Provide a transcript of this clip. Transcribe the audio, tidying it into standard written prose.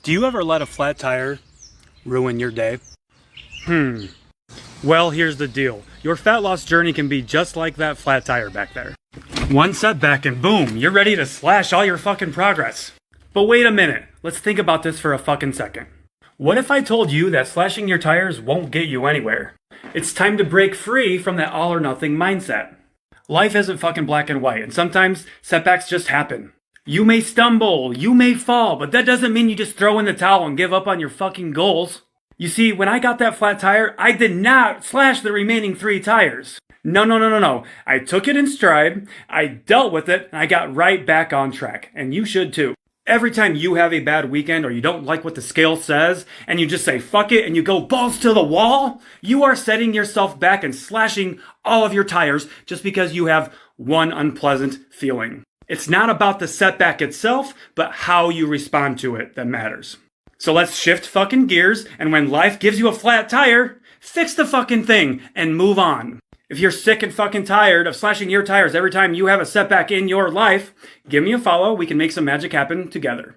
Do you ever let a flat tire ruin your day? Well, here's the deal. Your fat loss journey can be just like that flat tire back there. One setback and boom, you're ready to slash all your fucking progress. But wait a minute, let's think about this for a fucking second. What if I told you that slashing your tires won't get you anywhere? It's time to break free from that all or nothing mindset. Life isn't fucking black and white, and sometimes setbacks just happen. You may stumble, you may fall, but that doesn't mean you just throw in the towel and give up on your fucking goals. You see, when I got that flat tire, I did not slash the remaining 3 tires. No. I took it in stride, I dealt with it, and I got right back on track. And you should too. Every time you have a bad weekend or you don't like what the scale says, and you just say fuck it and you go balls to the wall, you are setting yourself back and slashing all of your tires just because you have one unpleasant feeling. It's not about the setback itself, but how you respond to it that matters. So let's shift fucking gears, and when life gives you a flat tire, fix the fucking thing and move on. If you're sick and fucking tired of slashing your tires every time you have a setback in your life, give me a follow. We can make some magic happen together.